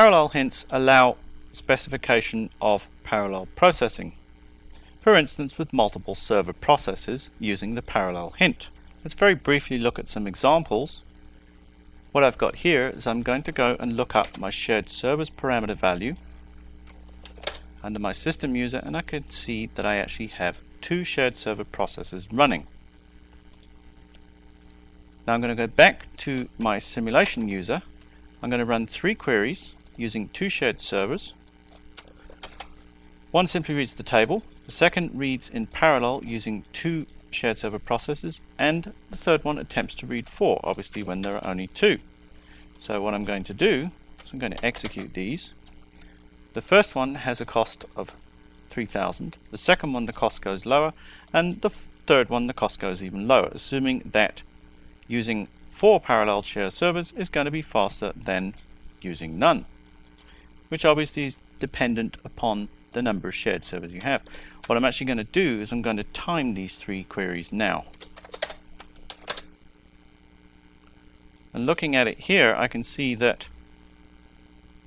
Parallel hints allow specification of parallel processing, for instance with multiple server processes using the parallel hint. Let's very briefly look at some examples. What I've got here is I'm going to go and look up my shared servers parameter value under my system user, and I can see that I actually have 2 shared server processes running. Now I'm going to go back to my simulation user. I'm going to run 3 queries using 2 shared servers. One simply reads the table, the second reads in parallel using 2 shared server processes, and the third one attempts to read 4, obviously when there are only 2. So what I'm going to do is I'm going to execute these. The first one has a cost of 3,000, the second one the cost goes lower, and the third one the cost goes even lower, assuming that using 4 parallel shared servers is going to be faster than using none, which obviously is dependent upon the number of shared servers you have. What I'm actually going to do is I'm going to time these 3 queries now. And looking at it here, I can see that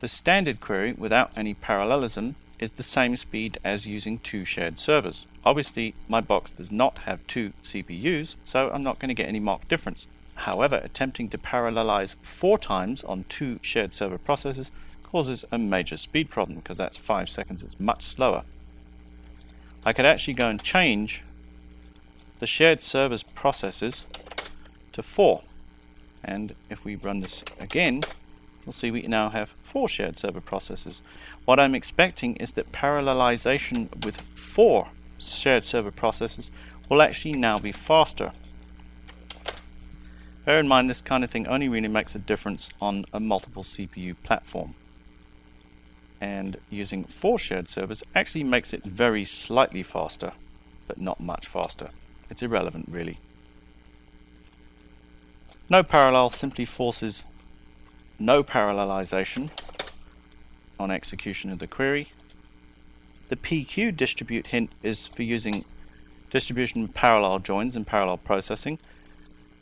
the standard query without any parallelism is the same speed as using 2 shared servers. Obviously my box does not have 2 CPUs, so I'm not going to get any marked difference. However, attempting to parallelize 4 times on 2 shared server processes causes a major speed problem, because that's 5 seconds. It's much slower. I could actually go and change the shared servers processes to 4, and if we run this again, we'll see we now have 4 shared server processes. What I'm expecting is that parallelization with 4 shared server processes will actually now be faster. Bear in mind, this kind of thing only really makes a difference on a multiple CPU platform. And using 4 shared servers actually makes it very slightly faster, but not much faster. It's irrelevant really. No parallel simply forces no parallelization on execution of the query. The PQ distribute hint is for using distribution of parallel joins and parallel processing.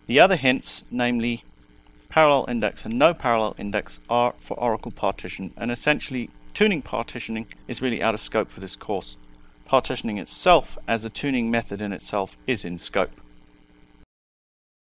The other hints, namely parallel index and no parallel index, are for Oracle partition, and essentially tuning partitioning is really out of scope for this course. Partitioning itself as a tuning method in itself is in scope.